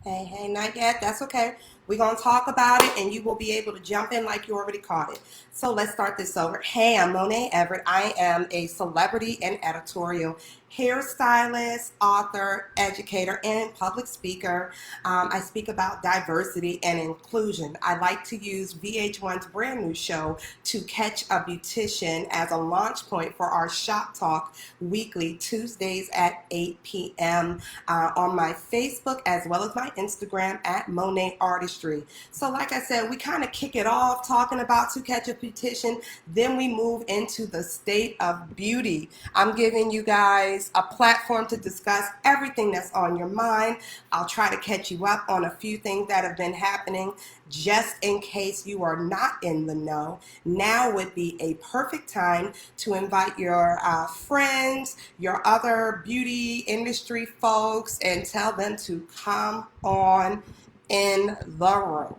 Hey, not yet. That's okay. We're going to talk about it and you will be able to jump in like you already caught it. So let's start this over. Hey, I'm Monae Everett. I am a celebrity and editorial hairstylist, author, educator, and public speaker. I speak about diversity and inclusion. I like to use VH1's brand new show, To Catch a Beautician, as a launch point for our Shop Talk weekly, Tuesdays at 8 p.m. On my Facebook as well as my Instagram at Monae Artistry. So like I said, we kind of kick it off talking about To Catch a Beautician. Then we move into the state of beauty. I'm giving you guys a platform to discuss everything that's on your mind. I'll try to catch you up on a few things that have been happening just in case you are not in the know. Now would be a perfect time to invite your friends, your other beauty industry folks, and tell them to come on in the room.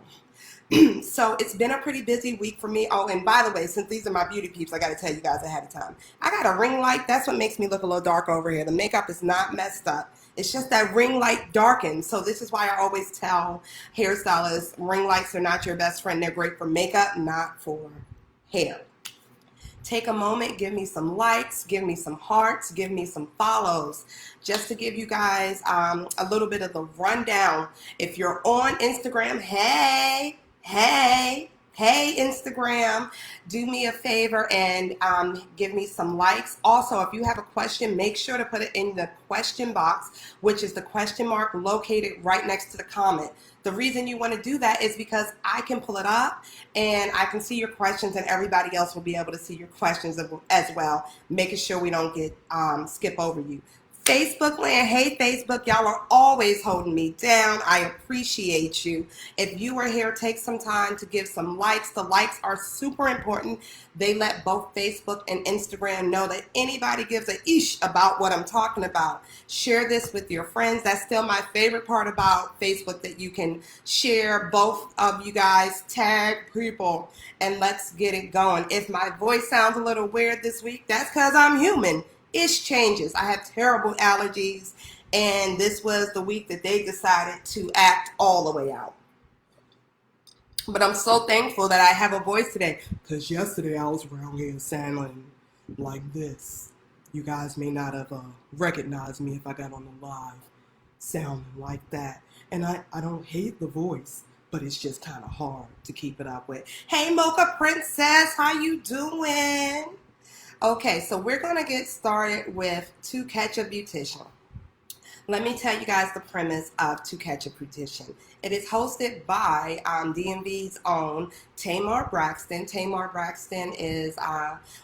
So it's been a pretty busy week for me. Oh, and by the way, since these are my beauty peeps, I got to tell you guys ahead of time. I got a ring light. That's what makes me look a little dark over here. The makeup is not messed up. It's just that ring light darkens. So this is why I always tell hairstylists, ring lights are not your best friend. They're great for makeup, not for hair. Take a moment, give me some likes, give me some hearts, give me some follows, just to give you guys a little bit of the rundown. If you're on Instagram, hey, Instagram, do me a favor and give me some likes. Also, if you have a question, make sure to put it in the question box, which is the question mark located right next to the comment. The reason you want to do that is because I can pull it up and I can see your questions, and everybody else will be able to see your questions as well, making sure we don't get skip over you. Facebook land, hey Facebook, y'all are always holding me down. I appreciate you. If you are here, take some time to give some likes. The likes are super important. They let both Facebook and Instagram know that anybody gives a ish about what I'm talking about. Share this with your friends. That's still my favorite part about Facebook, that you can share. Both of you guys tag people and let's get it going. If my voice sounds a little weird this week, that's because I'm human. It changes. I have terrible allergies, and this was the week that they decided to act all the way out. But I'm so thankful that I have a voice today, because yesterday I was around here sounding like this. You guys may not have recognized me if I got on the live sounding like that. And I don't hate the voice, but it's just kind of hard to keep it up with. Hey, Mocha Princess, how you doing? Okay, so we're going to get started with To Catch a Beautician. Let me tell you guys the premise of To Catch a Beautician. It is hosted by DMV's own Tamar Braxton. Tamar Braxton is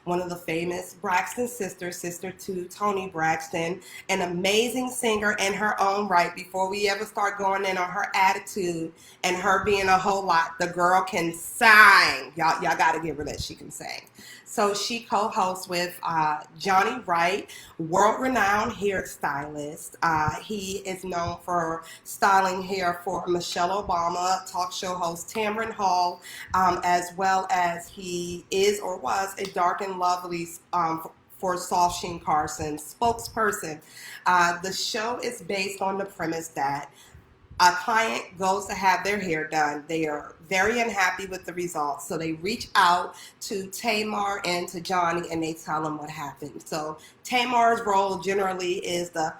one of the famous Braxton sisters, sister to Toni Braxton, an amazing singer in her own right. Before we ever start going in on her attitude and her being a whole lot, the girl can sing. Y'all got to give her that she can sing. So she co-hosts with Johnny Wright, world-renowned hairstylist. He is known for styling hair for Michelle Obama, talk show host Tamar Hall, as well as he is or was a Dark and Lovely for Soft Sheen Carson spokesperson. The show is based on the premise that a client goes to have their hair done. They are very unhappy with the results. So they reach out to Tamar and to Johnny and they tell them what happened. So Tamar's role generally is the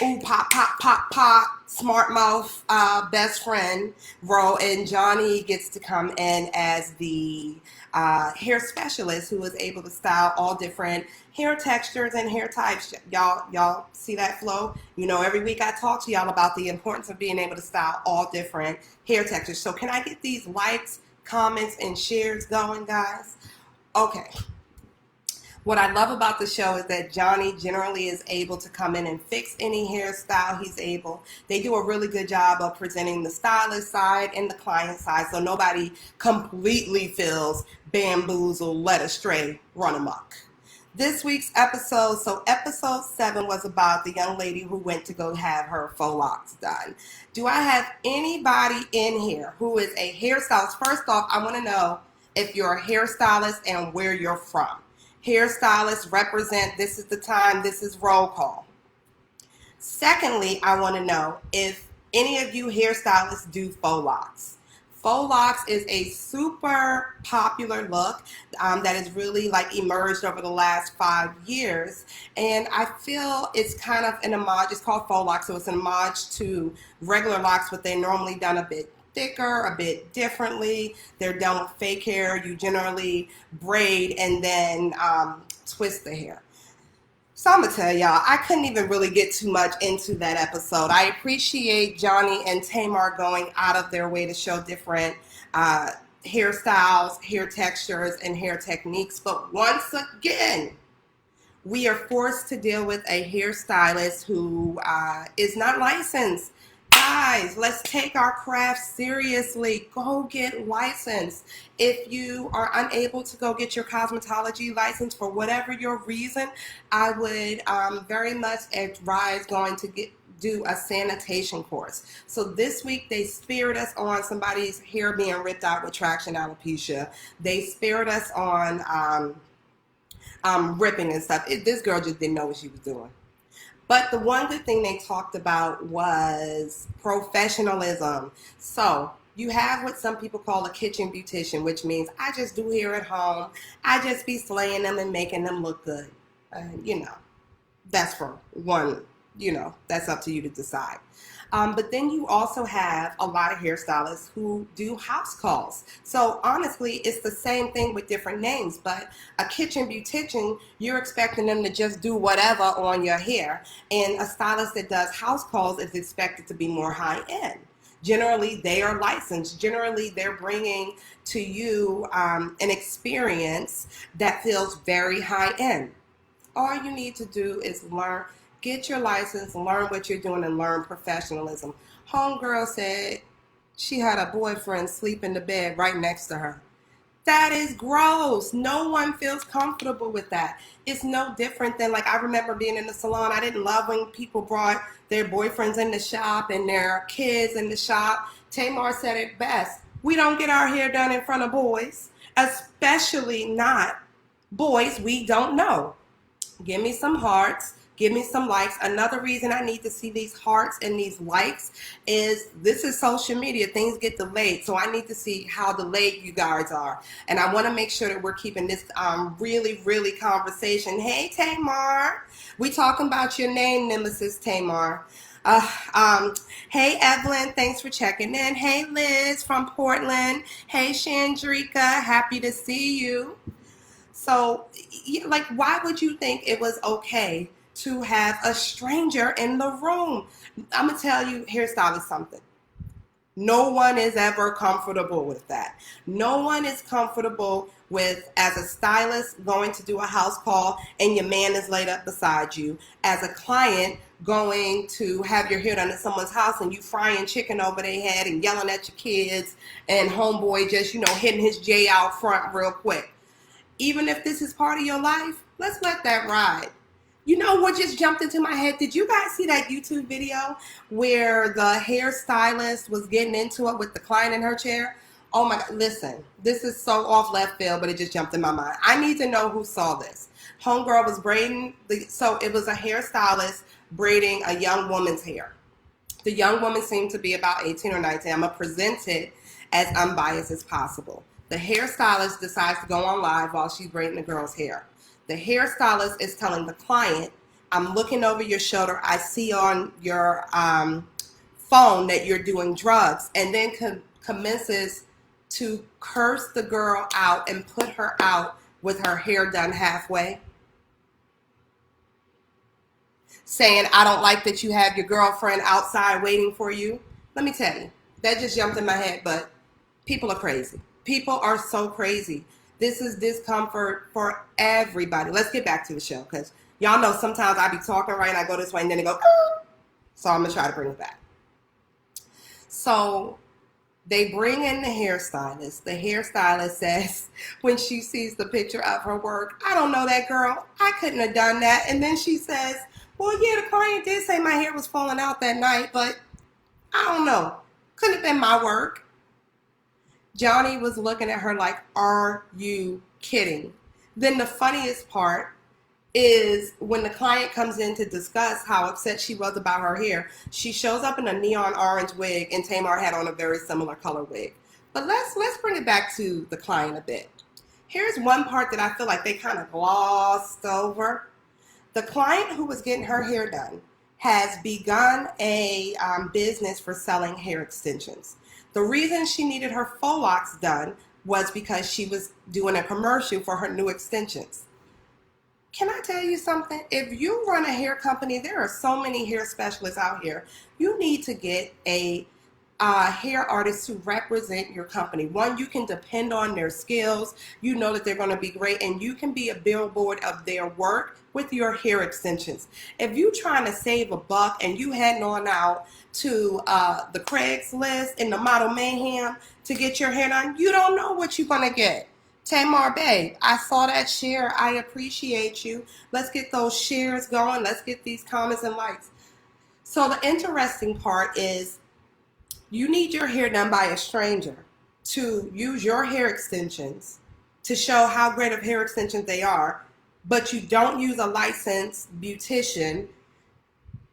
ooh, pop, pop, pop, pop, smart mouth best friend role. And Johnny gets to come in as the hair specialist who is able to style all different hair textures and hair types. Y'all see that flow? You know, every week I talk to y'all about the importance of being able to style all different hair textures. So can I get these likes, comments, and shares going, guys? Okay. What I love about the show is that Johnny generally is able to come in and fix any hairstyle they do a really good job of presenting the stylist side and the client side, so nobody completely feels bamboozled, led astray, run amok. This week's episode, so episode 7 was about the young lady who went to go have her faux locks done. Do I have anybody in here who is a hairstylist? First off, I want to know if you're a hairstylist and where you're from. Hairstylists represent, this is the time, this is roll call. Secondly, I want to know if any of you hairstylists do faux locks? Faux locks is a super popular look that has really like emerged over the last 5 years. And I feel it's kind of an homage. It's called faux locks, so it's an homage to regular locks, but they're normally done a bit thicker, a bit differently. They're done with fake hair. You generally braid and then twist the hair. So I'm going to tell y'all, I couldn't even really get too much into that episode. I appreciate Johnny and Tamar going out of their way to show different hairstyles, hair textures, and hair techniques. But once again, we are forced to deal with a hairstylist who is not licensed. Guys, let's take our craft seriously. Go get licensed. If you are unable to go get your cosmetology license for whatever your reason, I would very much advise going to do a sanitation course. So this week they speared us on somebody's hair being ripped out with traction alopecia. They speared us on ripping and stuff. This girl just didn't know what she was doing. But the one good thing they talked about was professionalism. So you have what some people call a kitchen beautician, which means I just do hair at home. I just be slaying them and making them look good. That's for one, that's up to you to decide. But then you also have a lot of hairstylists who do house calls. So honestly, it's the same thing with different names, but a kitchen beautician, you're expecting them to just do whatever on your hair. And a stylist that does house calls is expected to be more high end. Generally, they are licensed. Generally, they're bringing to you an experience that feels very high end. All you need to do is learn. Get your license, learn what you're doing, and learn professionalism. Homegirl said she had a boyfriend sleep in the bed right next to her. That is gross. No one feels comfortable with that. It's no different than, like, I remember being in the salon. I didn't love when people brought their boyfriends in the shop and their kids in the shop. Tamar said it best. We don't get our hair done in front of boys, especially not boys we don't know. Give me some hearts. Give me some likes. Another reason I need to see these hearts and these likes is this is social media. Things get delayed. So I need to see how delayed you guys are. And I want to make sure that we're keeping this really, really conversation. Hey, Tamar. We talking about your name, Nemesis Tamar. Hey, Evelyn. Thanks for checking in. Hey, Liz from Portland. Hey, Chandrika. Happy to see you. So, like, why would you think it was okay to have a stranger in the room? I'm going to tell you, hairstylist, something. No one is ever comfortable with that. No one is comfortable with, as a stylist, going to do a house call and your man is laid up beside you. As a client, going to have your hair done at someone's house and you frying chicken over their head and yelling at your kids and homeboy just, hitting his J out front real quick. Even if this is part of your life, let's let that ride. You know what just jumped into my head? Did you guys see that YouTube video where the hairstylist was getting into it with the client in her chair? Oh my God, listen, this is so off left field, but it just jumped in my mind. I need to know who saw this. Homegirl was braiding, so it was a hairstylist braiding a young woman's hair. The young woman seemed to be about 18 or 19. I'm going to present it as unbiased as possible. The hairstylist decides to go on live while she's braiding the girl's hair. The hairstylist is telling the client, I'm looking over your shoulder. I see on your phone that you're doing drugs, and then commences to curse the girl out and put her out with her hair done halfway. Saying, I don't like that you have your girlfriend outside waiting for you. Let me tell you, that just jumped in my head, but people are crazy. People are so crazy. This is discomfort for everybody. Let's get back to the show, because y'all know sometimes I be talking right and I go this way and then it go, oh. So I'm going to try to bring it back. So they bring in the hairstylist. The hairstylist says, when she sees the picture of her work, I don't know that girl. I couldn't have done that. And then she says, well, yeah, the client did say my hair was falling out that night, but I don't know. Couldn't have been my work. Johnny was looking at her like, are you kidding? Then the funniest part is when the client comes in to discuss how upset she was about her hair, she shows up in a neon orange wig, and Tamar had on a very similar color wig. But let's bring it back to the client a bit. Here's one part that I feel like they kind of glossed over. The client who was getting her hair done has begun a business for selling hair extensions. The reason she needed her faux locks done was because she was doing a commercial for her new extensions. Can I tell you something? If you run a hair company, there are so many hair specialists out here. You need to get a hair artist to represent your company. One, you can depend on their skills. You know that they're going to be great, and you can be a billboard of their work with your hair extensions. If you're trying to save a buck and you heading on out to the Craigslist and the Model Mayhem to get your hair done, you don't know what you're going to get. Tamar, babe, I saw that share. I appreciate you. Let's get those shares going. Let's get these comments and likes. So the interesting part is you need your hair done by a stranger to use your hair extensions to show how great of hair extensions they are, but you don't use a licensed beautician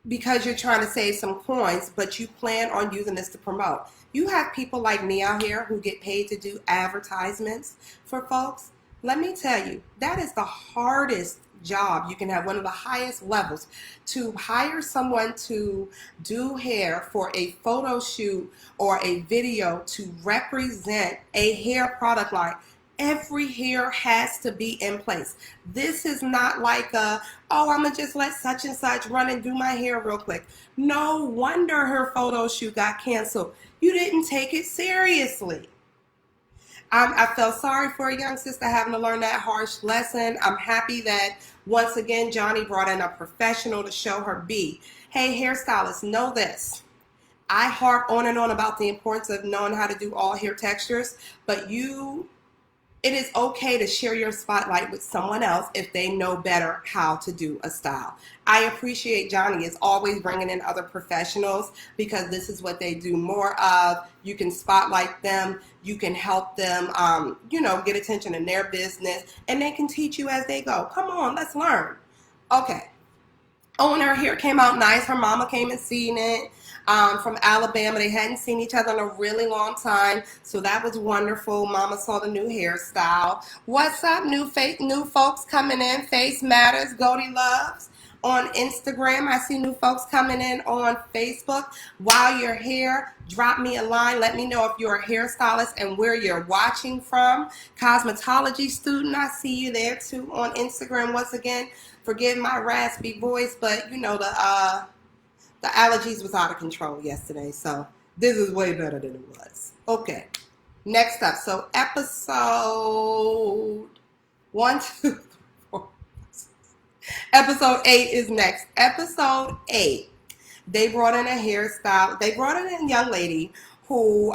because you're trying to save some coins, but you plan on using this to promote. You have people like me out here who get paid to do advertisements for folks. Let me tell you, that is the hardest job. You can have one of the highest levels to hire someone to do hair for a photo shoot or a video to represent a hair product line. Every hair has to be in place. This is not like I'm gonna just let such and such run and do my hair real quick. No wonder her photo shoot got canceled. You didn't take it seriously. I felt sorry for a young sister having to learn that harsh lesson. I'm happy that once again Johnny brought in a professional to show her B. Hey, hairstylists, know this. I harp on and on about the importance of knowing how to do all hair textures, but it is okay to share your spotlight with someone else if they know better how to do a style. I appreciate Johnny is always bringing in other professionals because this is what they do more of. You can spotlight them. You can help them, get attention in their business, and they can teach you as they go. Come on, let's learn. Okay. Oh, and her hair came out nice. Her mama came and seen it. From Alabama. They hadn't seen each other in a really long time, so that was wonderful. Mama saw the new hairstyle. What's up, new folks coming in? Face Matters, Goldie Loves on Instagram. I see new folks coming in on Facebook. While you're here, drop me a line. Let me know if you're a hairstylist and where you're watching from. Cosmetology student, I see you there too on Instagram. Once again, forgive my raspy voice, but the allergies was out of control yesterday, so this is way better than it was. Okay, next up. So episode 1, 2, 3, 4, 5, 6. Episode 8 is next. Episode 8, they brought in a hairstyle. They brought in a young lady who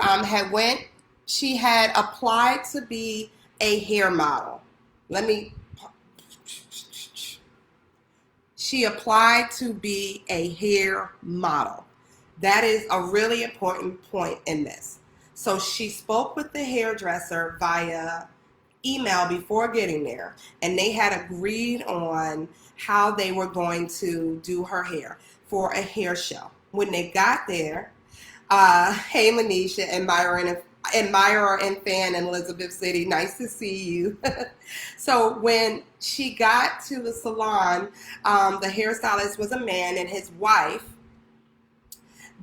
she had applied to be a hair model. She applied to be a hair model. That is a really important point in this. So she spoke with the hairdresser via email before getting there, and they had agreed on how they were going to do her hair for a hair show. When they got there, hey Manisha, admirer and fan in Elizabeth City, nice to see you. So when she got to the salon, the hairstylist was a man, and his wife,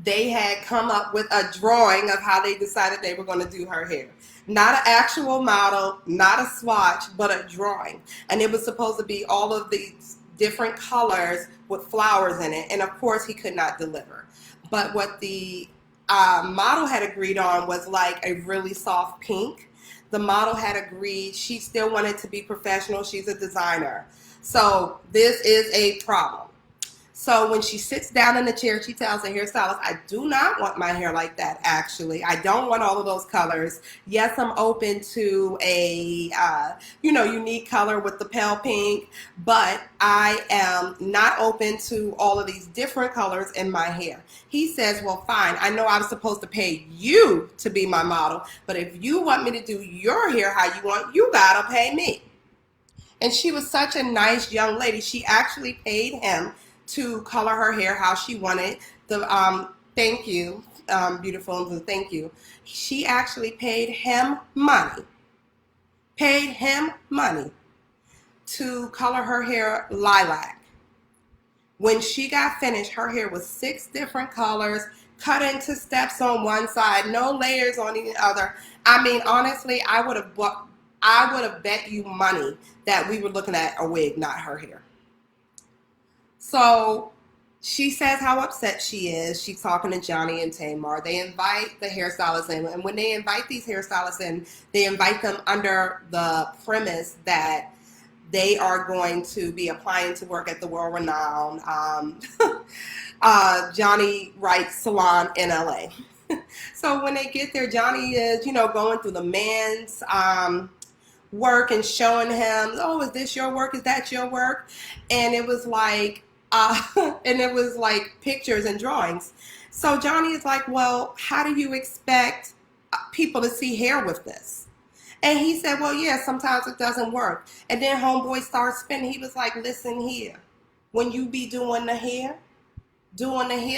they had come up with a drawing of how they decided they were going to do her hair. Not an actual model, not a swatch, but a drawing. And it was supposed to be all of these different colors with flowers in it. And of course, he could not deliver. But what the model had agreed on was like a really soft pink. The model had agreed she still wanted to be professional. She's a designer. So this is a problem. So when she sits down in the chair, she tells the hairstylist, I do not want my hair like that, actually. I don't want all of those colors. Yes, I'm open to a, unique color with the pale pink, but I am not open to all of these different colors in my hair. He says, well, fine. I know I'm supposed to pay you to be my model, but if you want me to do your hair how you want, you gotta pay me. And she was such a nice young lady. She actually paid him to color her hair how she wanted. Thank you, beautiful, thank you. She actually paid him money to color her hair lilac. When she got finished, her hair was 6 different colors, cut into steps on one side, no layers on the other. I mean, honestly, I would have bet you money that we were looking at a wig, not her hair. So she says how upset she is. She's talking to Johnny and Tamar. They invite the hairstylists in. And when they invite these hairstylists in, they invite them under the premise that they are going to be applying to work at the world-renowned Johnny Wright salon in LA. So when they get there, Johnny is, going through the man's work and showing him, oh, is this your work? Is that your work? And it was like, pictures and drawings. So Johnny is like, well, how do you expect people to see hair with this? And he said, well, yeah, sometimes it doesn't work. And then homeboy starts spinning. He was like, listen here, when you be doing the hair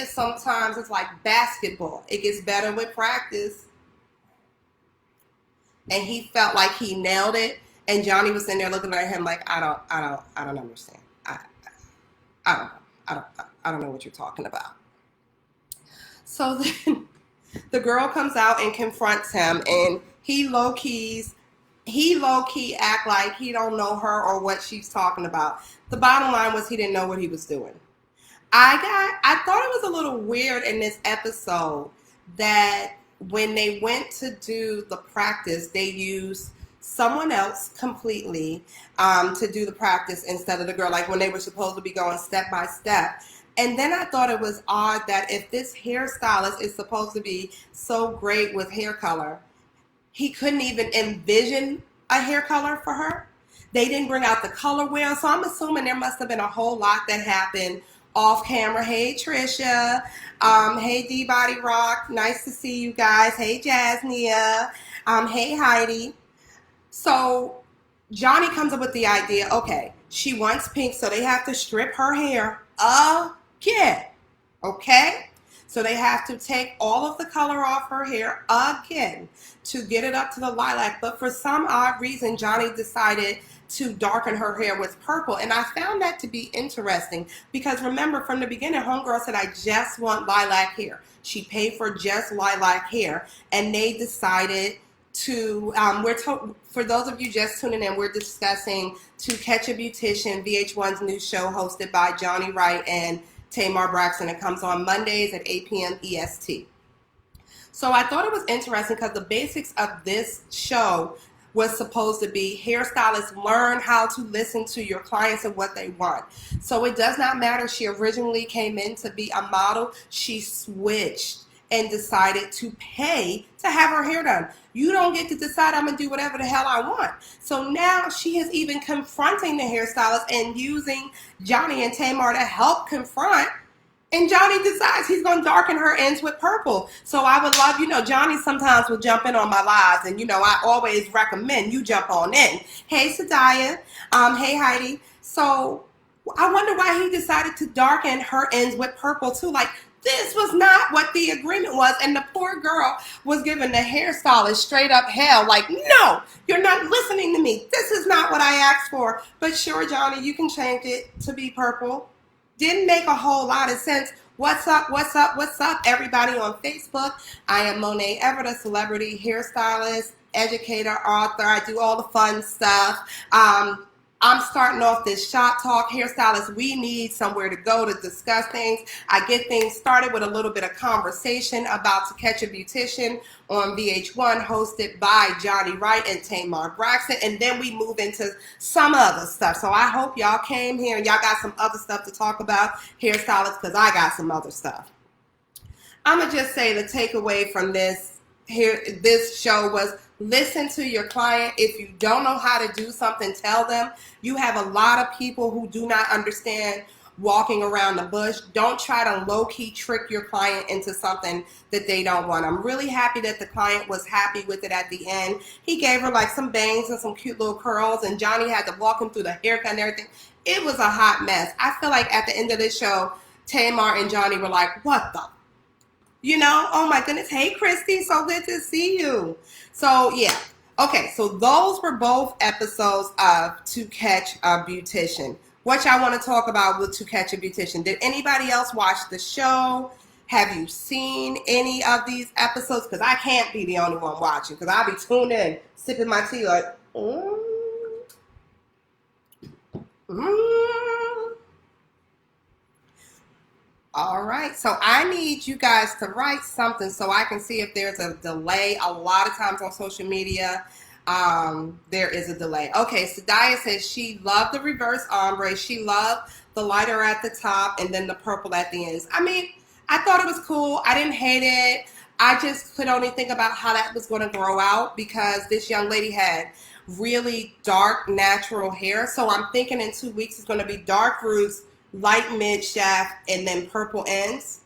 sometimes it's like basketball. It gets better with practice. And he felt like he nailed it. And Johnny was sitting there looking at him like, I don't understand. I don't know what you're talking about. So then the girl comes out and confronts him, and he low key act like he don't know her or what she's talking about. The bottom line was he didn't know what he was doing. I thought it was a little weird in this episode that when they went to do the practice, they used someone else completely to do the practice instead of the girl, like when they were supposed to be going step by step. And then I thought it was odd that if this hairstylist is supposed to be so great with hair color, he couldn't even envision a hair color for her. They didn't bring out the color wheel, so I'm assuming there must have been a whole lot that happened off camera. Hey Trisha, hey D-Body Rock, nice to see you guys. Hey Jasnia, hey Heidi. So Johnny comes up with the idea, okay, she wants pink, so they have to strip her hair again, okay? So they have to take all of the color off her hair again to get it up to the lilac. But for some odd reason, Johnny decided to darken her hair with purple. And I found that to be interesting because remember from the beginning, homegirl said, I just want lilac hair. She paid for just lilac hair. And they decided to, for those of you just tuning in, we're discussing To Catch a Beautician, VH1's new show hosted by Johnny Wright and Tamar Braxton. It comes on Mondays at 8 p.m. EST. So I thought it was interesting because the basics of this show was supposed to be hairstylists learn how to listen to your clients and what they want. So it does not matter. She originally came in to be a model. She switched and decided to pay to have her hair done. You don't get to decide I'm going to do whatever the hell I want. So now she is even confronting the hairstylist and using Johnny and Tamar to help confront. And Johnny decides he's going to darken her ends with purple. So I would love, Johnny sometimes will jump in on my lives. And, I always recommend you jump on in. Hey, Sadaya. Hey, Heidi. So I wonder why he decided to darken her ends with purple, too. Like, this was not what the agreement was. And the poor girl was giving the hairstylist straight up hell. Like, no, you're not listening to me. This is not what I asked for. But sure, Johnny, you can change it to be purple. Didn't make a whole lot of sense. What's up, everybody on Facebook? I am Monae Everett, a celebrity hairstylist, educator, author. I do all the fun stuff. I'm starting off this shop talk. Hairstylists, we need somewhere to go to discuss things. I get things started with a little bit of conversation about To Catch a Beautician on VH1, hosted by Johnny Wright and Tamar Braxton, and then we move into some other stuff. So I hope y'all came here and y'all got some other stuff to talk about, hairstylists, because I got some other stuff. I'm going to just say the takeaway from this show was listen to your client. If you don't know how to do something, tell them. You have a lot of people who do not understand walking around the bush. Don't try to low-key trick your client into something that they don't want. I'm really happy that the client was happy with it at the end. He gave her like some bangs and some cute little curls, and Johnny had to walk him through the haircut and everything. It was a hot mess. I feel like at the end of this show, Tamar and Johnny were like, what the? You know, oh my goodness. Hey, Christy, so good to see you. So, yeah. Okay, so those were both episodes of To Catch a Beautician. What y'all want to talk about with To Catch a Beautician? Did anybody else watch the show? Have you seen any of these episodes? Because I can't be the only one watching, because I'll be tuned in, sipping my tea like, All right, so I need you guys to write something so I can see if there's a delay. A lot of times on social media, there is a delay. Okay, Sadaya says she loved the reverse ombre. She loved the lighter at the top and then the purple at the ends. I mean, I thought it was cool. I didn't hate it. I just could only think about how that was going to grow out because this young lady had really dark natural hair. So I'm thinking in 2 weeks it's going to be dark roots, light mid shaft, and then purple ends.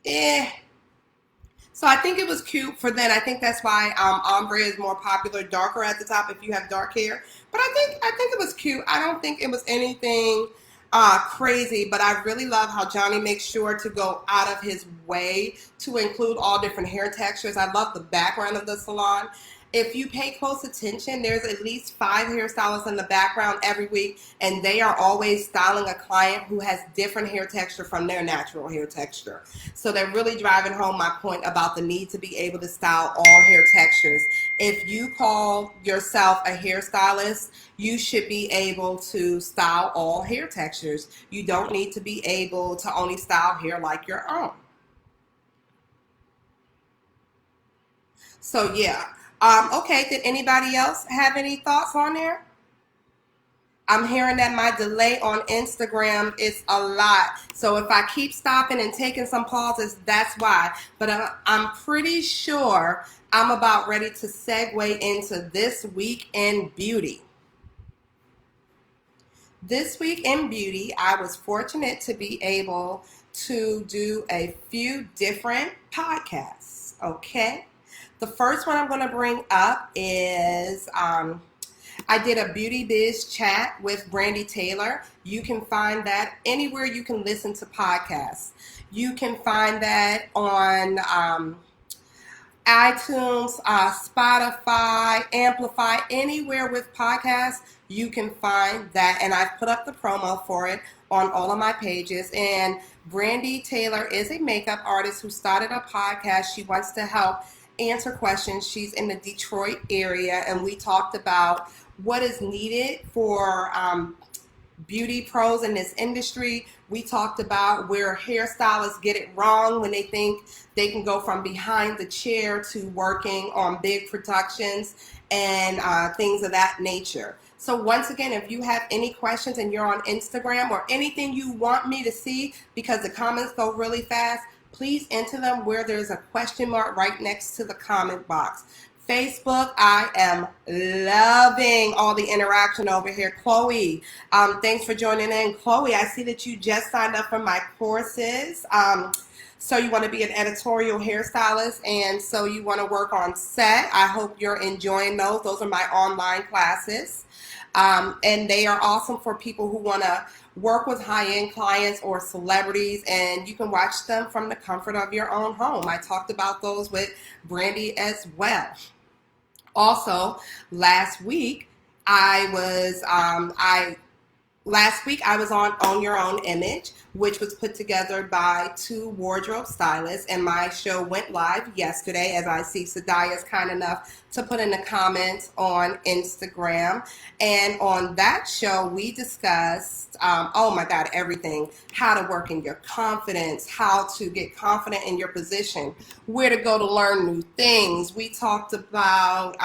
So I think it was cute for then. I think that's why ombre is more popular, darker at the top if you have dark hair. But I think it was cute. I don't think it was anything crazy, but I really love how Johnny makes sure to go out of his way to include all different hair textures. I love the background of the salon. If you pay close attention, there's at least 5 hairstylists in the background every week, and they are always styling a client who has different hair texture from their natural hair texture. So they're really driving home my point about the need to be able to style all hair textures. If you call yourself a hairstylist, you should be able to style all hair textures. You don't need to be able to only style hair like your own. So yeah. Okay, did anybody else have any thoughts on there? I'm hearing that my delay on Instagram is a lot. So if I keep stopping and taking some pauses, that's why. But I'm pretty sure I'm about ready to segue into This Week in Beauty. This Week in Beauty, I was fortunate to be able to do a few different podcasts, okay? The first one I'm going to bring up is I did a beauty biz chat with Brandy Taylor. You can find that anywhere you can listen to podcasts. You can find that on iTunes, Spotify, Amplify, anywhere with podcasts, you can find that. And I've put up the promo for it on all of my pages. And Brandy Taylor is a makeup artist who started a podcast. She wants to help answer questions. She's in the Detroit area, and we talked about what is needed for beauty pros in this industry. We talked about where hairstylists get it wrong when they think they can go from behind the chair to working on big productions and things of that nature. So once again, if you have any questions and you're on Instagram or anything you want me to see, because the comments go really fast, please enter them where there's a question mark right next to the comment box. Facebook, I am loving all the interaction over here. Chloe, thanks for joining in. Chloe, I see that you just signed up for my courses. So you want to be an editorial hairstylist, and so you want to work on set. I hope you're enjoying those. Those are my online classes. And they are awesome for people who want to work with high-end clients or celebrities, and you can watch them from the comfort of your own home. I talked about those with Brandy as well. Also, last week I was on Own Your Own Image, which was put together by 2 wardrobe stylists, and my show went live yesterday, as I see Sadaya is kind enough to put in the comments on Instagram. And on that show, we discussed, oh my God, everything. How to work in your confidence, how to get confident in your position, where to go to learn new things. We talked about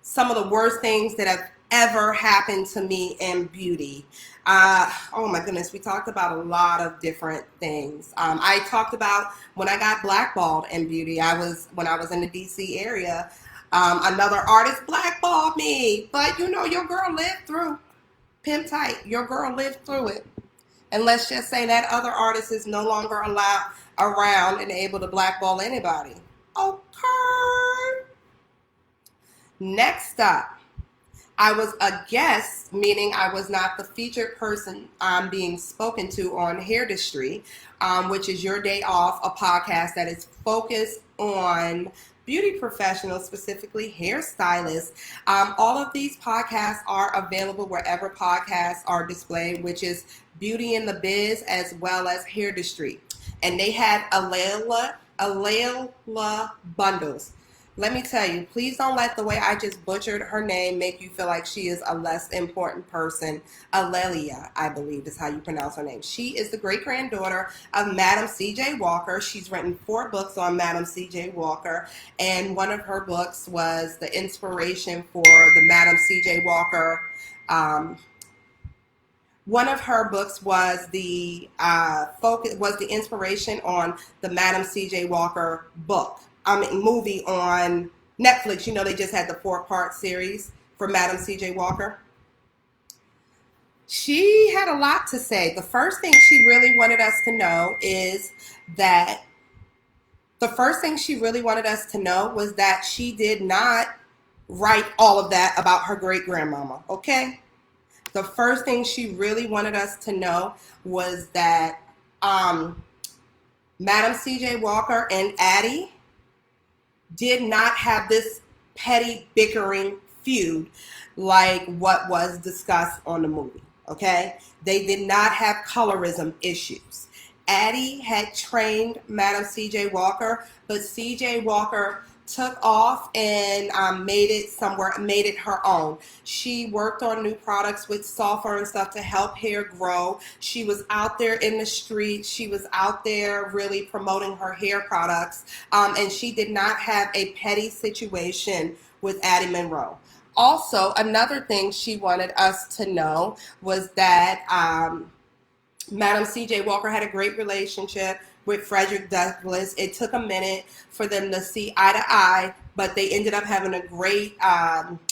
some of the worst things that have ever happened to me in beauty. Oh my goodness, we talked about a lot of different things. I talked about when I got blackballed in beauty. When I was in the DC area, another artist blackballed me, but you know, your girl lived through. Pimp tight, your girl lived through it. And let's just say that other artist is no longer around and able to blackball anybody. Okay. Next up, I was a guest, meaning I was not the featured person being spoken to on Hairstylist, which is Your Day Off, a podcast that is focused on beauty professionals, specifically hairstylists. All of these podcasts are available wherever podcasts are displayed, which is Beauty in the Biz as well as Hairstylist. And they had Layla bundles. Let me tell you, please don't let the way I just butchered her name make you feel like she is a less important person. Alelia, I believe is how you pronounce her name. She is the great-granddaughter of Madaame CJ Walker. She's written 4 books on Madaame CJ Walker, and one of her books was the inspiration for the Madaame CJ Walker. One of her books was the inspiration on the Madaame CJ Walker movie on Netflix. You know, they just had the 4-part series for Madaame CJ Walker. She had a lot to say. The first thing she really wanted us to know was that she did not write all of that about her great-grandmama, okay? The first thing she really wanted us to know was that Madaame CJ Walker and Addie did not have this petty bickering feud like what was discussed on the movie, okay? They did not have colorism issues. Addie had trained Madaame CJ Walker, but CJ Walker took off and made it her own. She worked on new products with sulfur and stuff to help hair grow. She was out there in the street. She was out there really promoting her hair products. And she did not have a petty situation with Addie Monroe. Also, another thing she wanted us to know was that Madaame CJ Walker had a great relationship with Frederick Douglass. It took a minute for them to see eye to eye, but they ended up having a great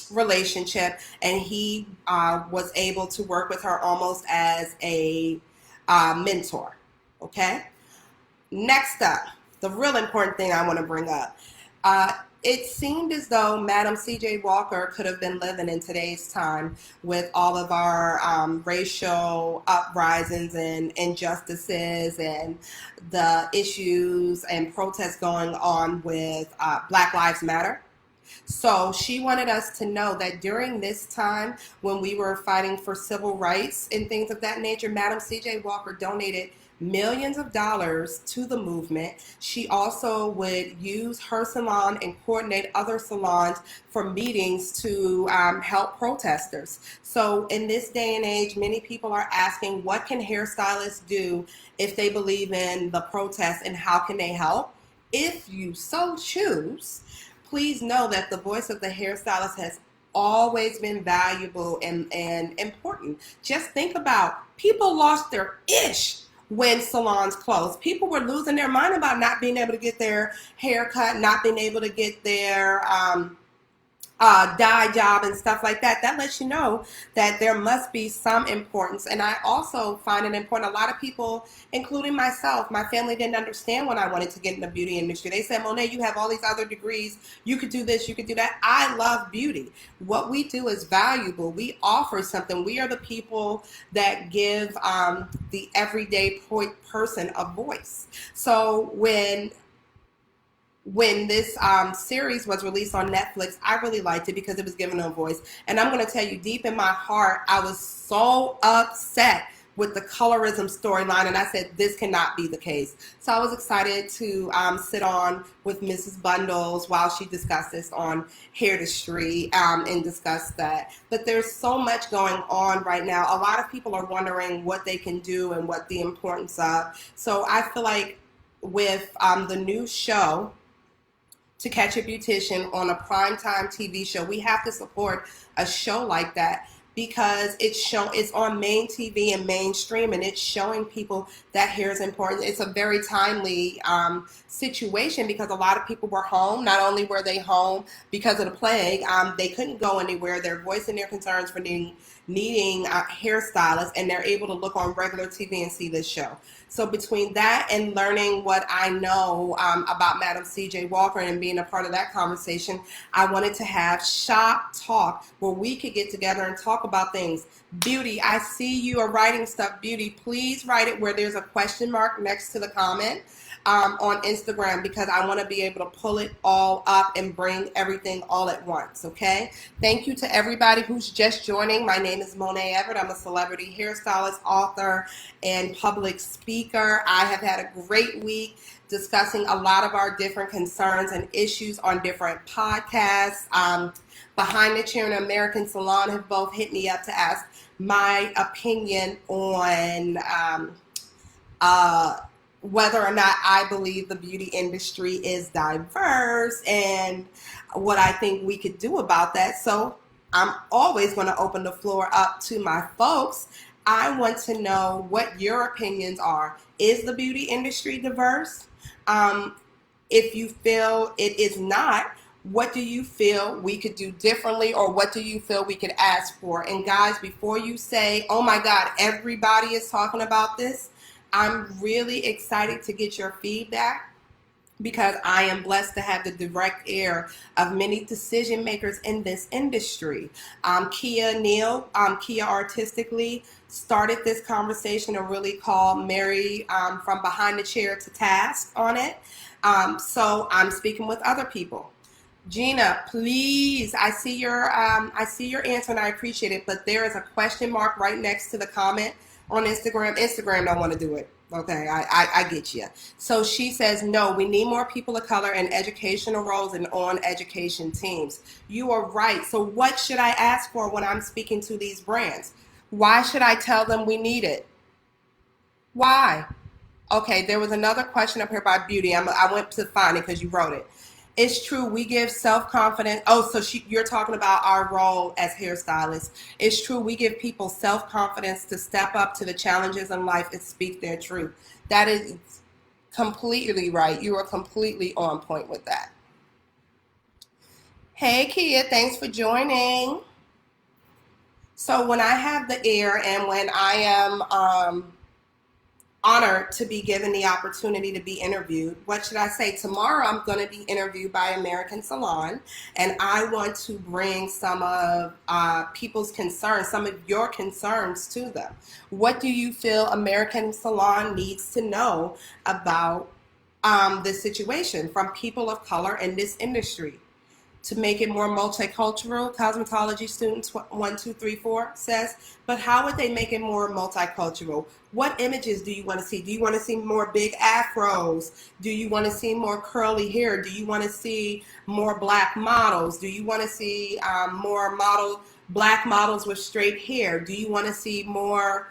relationship, and he was able to work with her almost as a mentor. Okay? Next up, the real important thing I want to bring up. It seemed as though Madaame CJ Walker could have been living in today's time with all of our racial uprisings and injustices and the issues and protests going on with Black Lives Matter. So she wanted us to know that during this time when we were fighting for civil rights and things of that nature, Madaame CJ Walker donated millions of dollars to the movement. She also would use her salon and coordinate other salons for meetings to help protesters. So in this day and age, many people are asking, what can hairstylists do if they believe in the protests, and how can they help? If you so choose, please know that the voice of the hairstylist has always been valuable and important. Just think about, people lost their ish when salons closed. People were losing their mind about not being able to get their hair cut, not being able to get their dye job and stuff like that. That lets you know that there must be some importance. And I also find it important. A lot of people, including myself, my family didn't understand when I wanted to get in the beauty industry. They said, Monae, you have all these other degrees. You could do this, you could do that. I love beauty. What we do is valuable. We offer something. We are the people that give the everyday person a voice. So when this series was released on Netflix, I really liked it because it was giving a voice. And I'm going to tell you, deep in my heart, I was so upset with the colorism storyline, and I said, this cannot be the case. So I was excited to sit on with Mrs. Bundles while she discussed this on Hairstylist and discuss that. But there's so much going on right now. A lot of people are wondering what they can do and what the importance of. So I feel like with the new show, To Catch a Beautician, on a primetime TV show, we have to support a show like that because it's on main TV and mainstream, and it's showing people that hair is important. It's a very timely situation because a lot of people were home. Not only were they home because of the plague, they couldn't go anywhere. They're voicing their concerns for needing needing a hairstylist, and they're able to look on regular TV and see this show. So between that and learning what I know about Madaame CJ Walker and being a part of that conversation, I wanted to have Shop Talk where we could get together and talk about things. Beauty, I see you are writing stuff. Beauty, please write it where there's a question mark next to the comment on Instagram, because I want to be able to pull it all up and bring everything all at once, okay? Thank you to everybody who's just joining. My name is Monae Everett. I'm a celebrity hairstylist, author, and public speaker. I have had a great week discussing a lot of our different concerns and issues on different podcasts. Behind the Chair and American Salon have both hit me up to ask my opinion on whether or not I believe the beauty industry is diverse and what I think we could do about that. So I'm always going to open the floor up to my folks. I want to know what your opinions are. Is the beauty industry diverse? If you feel it is not, what do you feel we could do differently, or what do you feel we could ask for? And guys, before you say, oh my God, everybody is talking about this, I'm really excited to get your feedback, because I am blessed to have the direct ear of many decision makers in this industry. Keya Neal, Keya Artistically, started this conversation and really called Mary from behind the chair to task on it. So I'm speaking with other people. Gina, please, I see your answer and I appreciate it, but there is a question mark right next to the comment on Instagram. Instagram don't want to do it. Okay, I get you. So she says, no, we need more people of color in educational roles and on education teams. You are right. So what should I ask for when I'm speaking to these brands? Why should I tell them we need it? Why? Okay, there was another question up here about beauty. I went to find it because you wrote it. It's true, we give self-confidence. Oh, so you're talking about our role as hairstylists. It's true, we give people self-confidence to step up to the challenges in life and speak their truth. That is completely right. You are completely on point with that. Hey, Keya, thanks for joining. So when I have the air and when I am honored to be given the opportunity to be interviewed. What should I say? Tomorrow I'm going to be interviewed by American Salon, and I want to bring some of people's concerns, some of your concerns to them. What do you feel American Salon needs to know about this situation from people of color in this industry? To make it more multicultural, cosmetology students 1234 says, but how would they make it more multicultural? What images do you want to see? Do you want to see more big afros? Do you want to see more curly hair? Do you want to see more black models? Do you want to see more black models with straight hair? Do you want to see more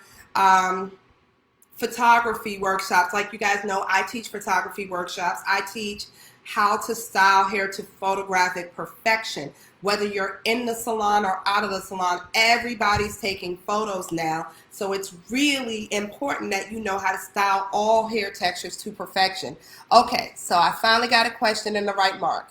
photography workshops? Like you guys know, I teach photography workshops. I teach how to style hair to photographic perfection. Whether you're in the salon or out of the salon, everybody's taking photos now. So it's really important that you know how to style all hair textures to perfection. Okay, so I finally got a question in the right mark.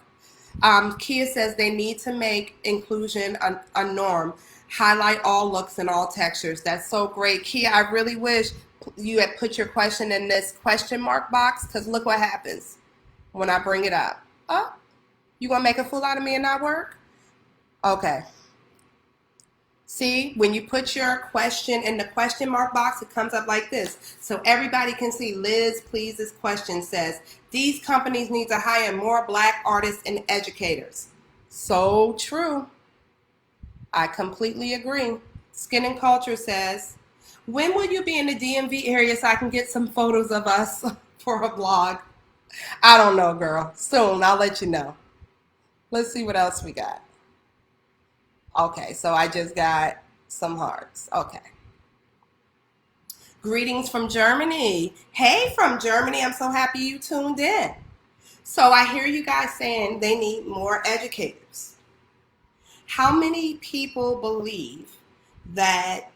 Keya says they need to make inclusion a norm. Highlight all looks and all textures. That's so great. Keya, I really wish you had put your question in this question mark box, because look what happens when I bring it up. Oh, you gonna make a fool out of me and not work? Okay. See, when you put your question in the question mark box, it comes up like this. So everybody can see. Liz Please's question says, these companies need to hire more black artists and educators. So true. I completely agree. Skin and Culture says, when will you be in the DMV area so I can get some photos of us for a blog? I don't know, girl. Soon, I'll let you know. Let's see what else we got. Okay, so I just got some hearts. Okay. Greetings from Germany. Hey, from Germany. I'm so happy you tuned in. So I hear you guys saying they need more educators. How many people believe that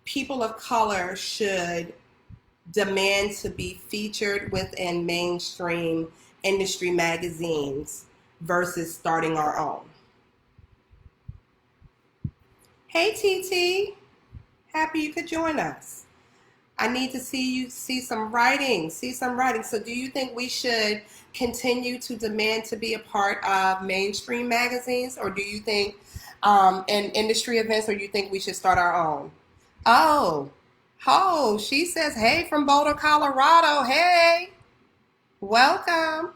people of color should demand to be featured within mainstream industry magazines versus starting our own? Hey, TT. Happy you could join us. I need to see some writing. See some writing. So do you think we should continue to demand to be a part of mainstream magazines, or do you think in industry events, or you think we should start our own? Oh, she says, hey, from Boulder, Colorado. Hey, welcome.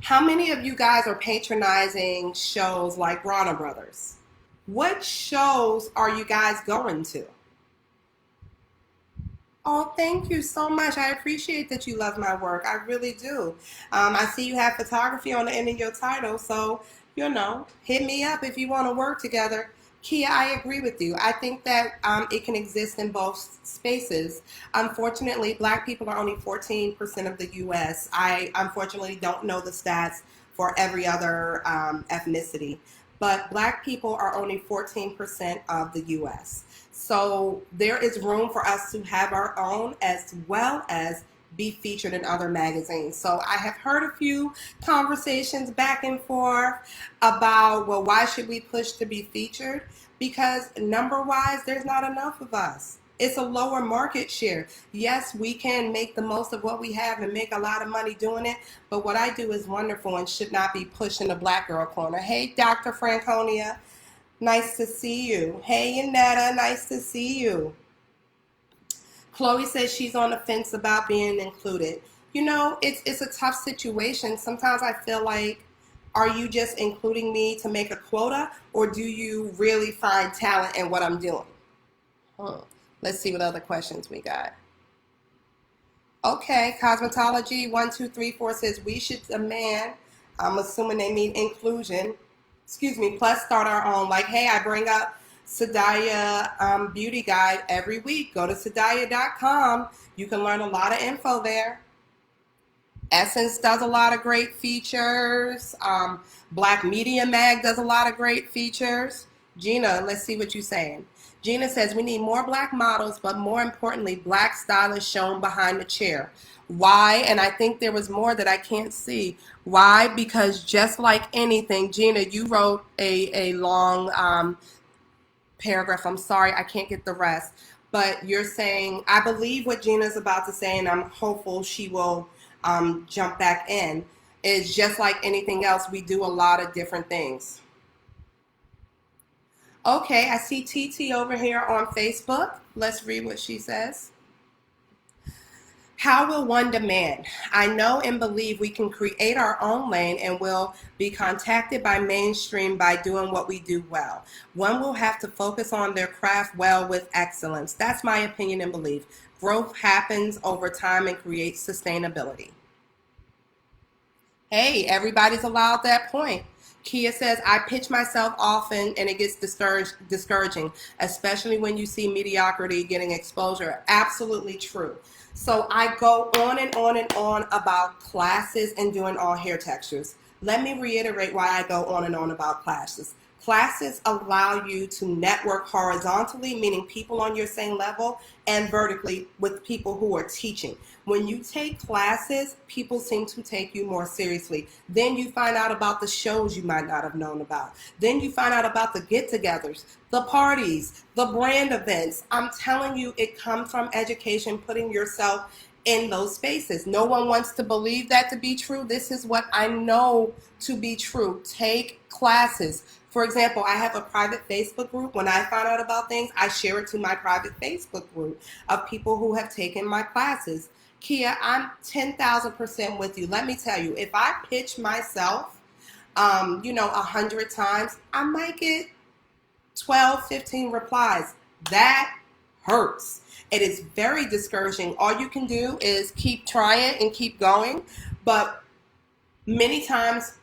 How many of you guys are patronizing shows like Bronner Brothers? What shows are you guys going to? Oh, thank you so much. I appreciate that you love my work. I really do. I see you have photography on the end of your title, so, hit me up if you want to work together. Keya, I agree with you. I think that it can exist in both spaces. Unfortunately, Black people are only 14% of the U.S. I unfortunately don't know the stats for every other ethnicity, but Black people are only 14% of the U.S. So there is room for us to have our own as well as be featured in other magazines. So I have heard a few conversations back and forth about, well, why should we push to be featured? Because number-wise, there's not enough of us. It's a lower market share. Yes, we can make the most of what we have and make a lot of money doing it, but what I do is wonderful and should not be pushed in the Black girl corner. Hey, Dr. Franconia. Nice to see you. Hey, Yanetta, nice to see you. Chloe says she's on the fence about being included. It's a tough situation. Sometimes I feel like, are you just including me to make a quota, or do you really find talent in what I'm doing? Let's see what other questions we got. Okay, Cosmetology 1234 says we should demand, I'm assuming they mean inclusion, plus start our own. Like, hey, I bring up Sadaya Beauty Guide every week. Go to sadaya.com. You can learn a lot of info there. Essence does a lot of great features. Black Media Mag does a lot of great features. Gina, let's see what you're saying. Gina says we need more Black models, but more importantly, Black stylists shown behind the chair. Why? And I think there was more that I can't see. Why? Because just like anything, Gina, you wrote a long paragraph. I'm sorry, I can't get the rest. But you're saying, I believe what Gina's about to say, and I'm hopeful she will jump back in, is just like anything else, we do a lot of different things. Okay, I see TT over here on Facebook. Let's read what she says. How will one demand? I know and believe we can create our own lane and will be contacted by mainstream by doing what we do well. One will have to focus on their craft well with excellence. That's my opinion and belief. Growth happens over time and creates sustainability. Hey, everybody's allowed that point. Keya says, I pitch myself often and it gets discouraging, especially when you see mediocrity getting exposure. Absolutely true. So I go on and on and on about classes and doing all hair textures. Let me reiterate why I go on and on about classes. Classes allow you to network horizontally, meaning people on your same level, and vertically with people who are teaching. When you take classes, people seem to take you more seriously. Then you find out about the shows you might not have known about. Then you find out about the get-togethers, the parties, the brand events. I'm telling you, it comes from education, putting yourself in those spaces. No one wants to believe that to be true. This is what I know to be true. Take classes. For example, I have a private Facebook group. When I find out about things, I share it to my private Facebook group of people who have taken my classes. Keya, I'm 10,000% with you. Let me tell you, if I pitch myself, 100 times, I might get 12, 15 replies. That hurts. It is very discouraging. All you can do is keep trying and keep going. But many times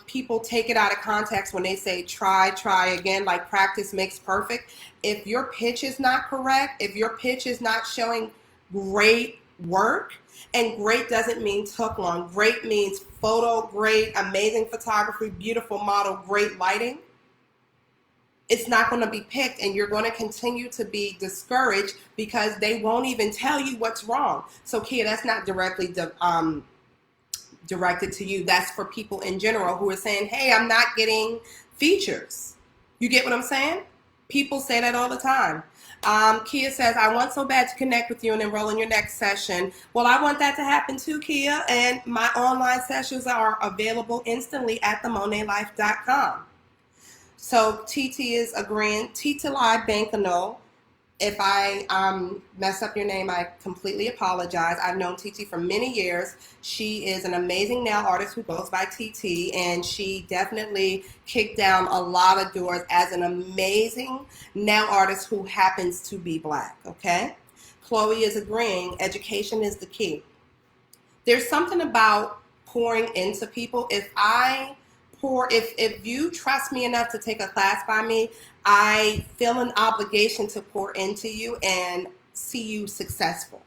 people take it out of context when they say try again, like practice makes perfect. If your pitch is not correct, if your pitch is not showing great work, and great doesn't mean took long. Great means photo great, amazing photography, beautiful model, great lighting. It's not going to be picked, and you're going to continue to be discouraged because they won't even tell you what's wrong. So, Keya, that's not directly directed to you. That's for people in general who are saying, hey, I'm not getting features. You get what I'm saying? People say that all the time. Keya says, I want so bad to connect with you and enroll in your next session. Well, I want that to happen too, Keya, and my online sessions are available instantly at themonalife.com. So TT is agreeing. Titilai Bankano. If I mess up your name, I completely apologize. I've known TT for many years. She is an amazing nail artist who goes by TT, and she definitely kicked down a lot of doors as an amazing nail artist who happens to be Black, okay? Chloe is agreeing, education is the key. There's something about pouring into people. If you trust me enough to take a class by me, I feel an obligation to pour into you and see you successful.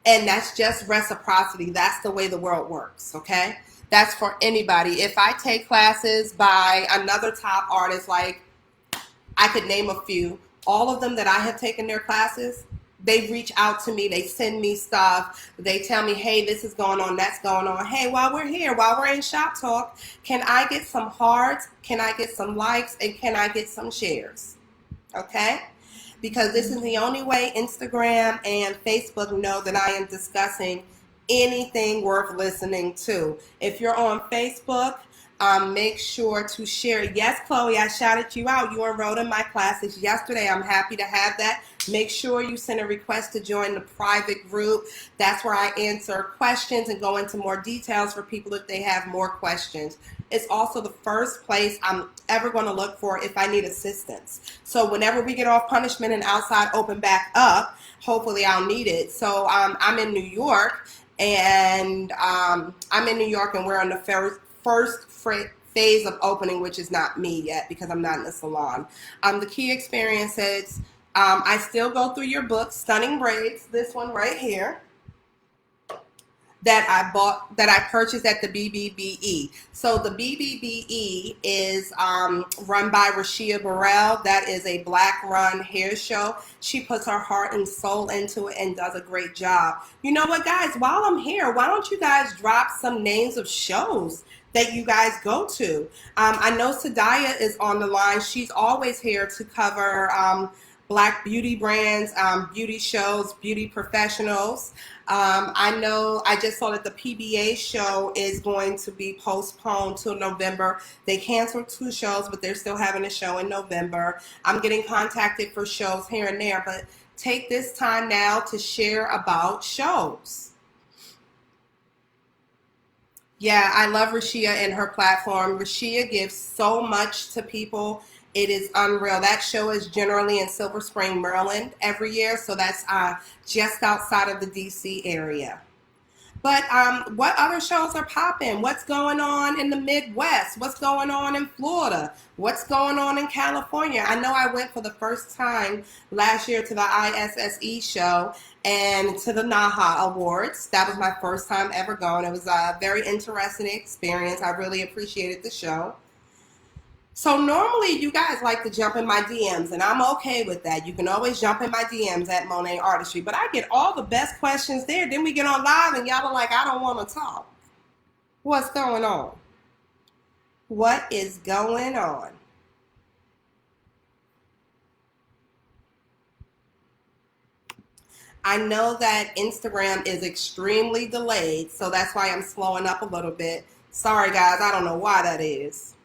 And that's just reciprocity. That's the way the world works, okay? That's for anybody. If I take classes by another top artist, like I could name a few, all of them that I have taken their classes, they reach out to me, they send me stuff, they tell me, hey, this is going on, that's going on. Hey, while we're here, while we're in Shop Talk, can I get some hearts, can I get some likes, and can I get some shares? Okay? Because this is the only way Instagram and Facebook know that I am discussing anything worth listening to. If you're on Facebook, make sure to share. Yes, Chloe, I shouted you out. You enrolled in my classes yesterday. I'm happy to have that. Make sure you send a request to join the private group. That's where I answer questions and go into more details for people if they have more questions. It's also the first place I'm ever going to look for if I need assistance. So whenever we get off punishment and outside open back up, hopefully I'll need it. So I'm in New York, and we're on the first phase of opening, which is not me yet because I'm not in the salon. The key experience is I still go through your book, Stunning Braids, this one right here, that I purchased at the BBBE. So the BBBE is run by Rashia Burrell. That is a Black run hair show. She puts her heart and soul into it and does a great job. You know what, guys, while I'm here, why don't you guys drop some names of shows that you guys go to? I know Sadaya is on the line. She's always here to cover Black beauty brands, beauty shows, beauty professionals. I know I just saw that the PBA show is going to be postponed till November. They canceled 2 shows, but they're still having a show in November. I'm getting contacted for shows here and there, but take this time now to share about shows. Yeah, I love Rashia and her platform. Rashia gives so much to people. It is unreal. That show is generally in Silver Spring, Maryland every year, so that's just outside of the DC area. But what other shows are popping? What's going on in the Midwest? What's going on in Florida? What's going on in California? I know I went for the first time last year to the ISSE show and to the NAHA Awards. That was my first time ever going. It was a very interesting experience. I really appreciated the show. So normally you guys like to jump in my DMs, and I'm okay with that. You can always jump in my DMs at Monae Artistry, but I get all the best questions there. Then we get on live and y'all are like, I don't want to talk. What's going on? What is going on? I know that Instagram is extremely delayed, so that's why I'm slowing up a little bit. Sorry guys, I don't know why that is.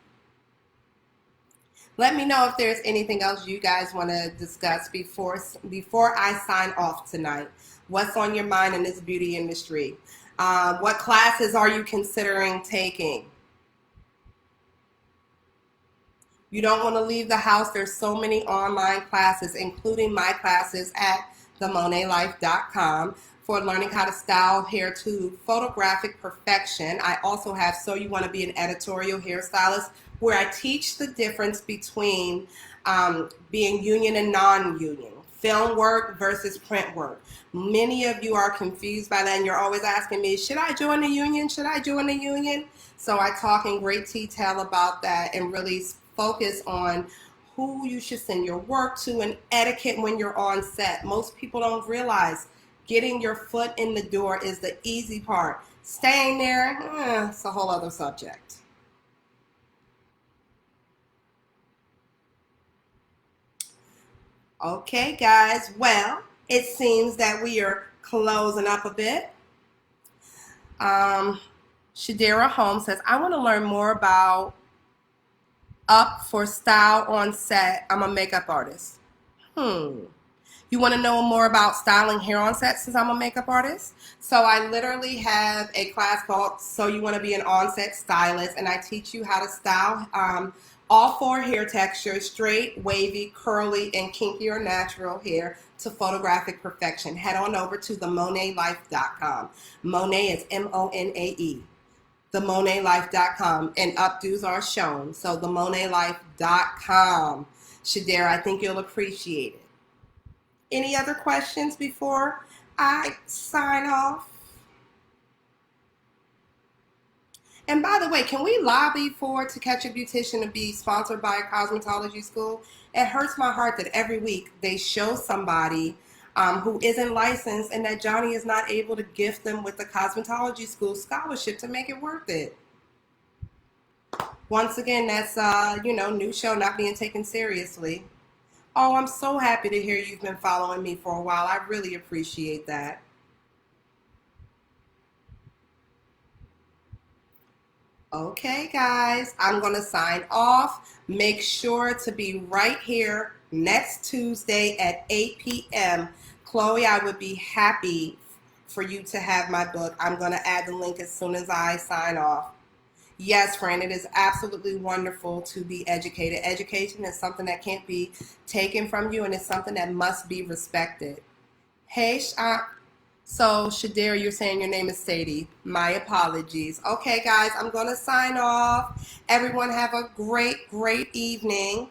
Let me know if there's anything else you guys want to discuss before I sign off tonight. What's on your mind in this beauty industry? What classes are you considering taking? You don't want to leave the house. There's so many online classes, including my classes at themonalife.com for learning how to style hair to photographic perfection. I also have So You Want to Be an Editorial Hairstylist, where I teach the difference between being union and non-union, film work versus print work. Many of you are confused by that, and you're always asking me, should I join the union? Should I join the union? So I talk in great detail about that and really focus on who you should send your work to and etiquette when you're on set. Most people don't realize getting your foot in the door is the easy part. Staying there, it's a whole other subject. Okay, guys. Well, it seems that we are closing up a bit. Shadira Holmes says, I want to learn more about up for style on set. I'm a makeup artist. You want to know more about styling hair on set since I'm a makeup artist? So I literally have a class called So You Want to Be an On-Set Stylist, and I teach you how to style all four hair textures, straight, wavy, curly, and kinky or natural hair to photographic perfection. Head on over to themonaelife.com. Monae is M-O-N-A-E. Themonaelife.com, and updos are shown. So themonaelife.com. Shadira, I think you'll appreciate it. Any other questions before I sign off? And by the way, can we lobby for To Catch a Beautician to be sponsored by a cosmetology school? It hurts my heart that every week they show somebody who isn't licensed and that Johnny is not able to gift them with the cosmetology school scholarship to make it worth it. Once again, that's, new show not being taken seriously. Oh, I'm so happy to hear you've been following me for a while. I really appreciate that. Okay, guys, I'm going to sign off. Make sure to be right here next Tuesday at 8 p.m. Chloe, I would be happy for you to have my book. I'm going to add the link as soon as I sign off. Yes, friend, it is absolutely wonderful to be educated. Education is something that can't be taken from you, and it's something that must be respected. Hey, so Shadira, you're saying your name is Sadie. My apologies. Okay, guys, I'm going to sign off. Everyone have a great, great evening.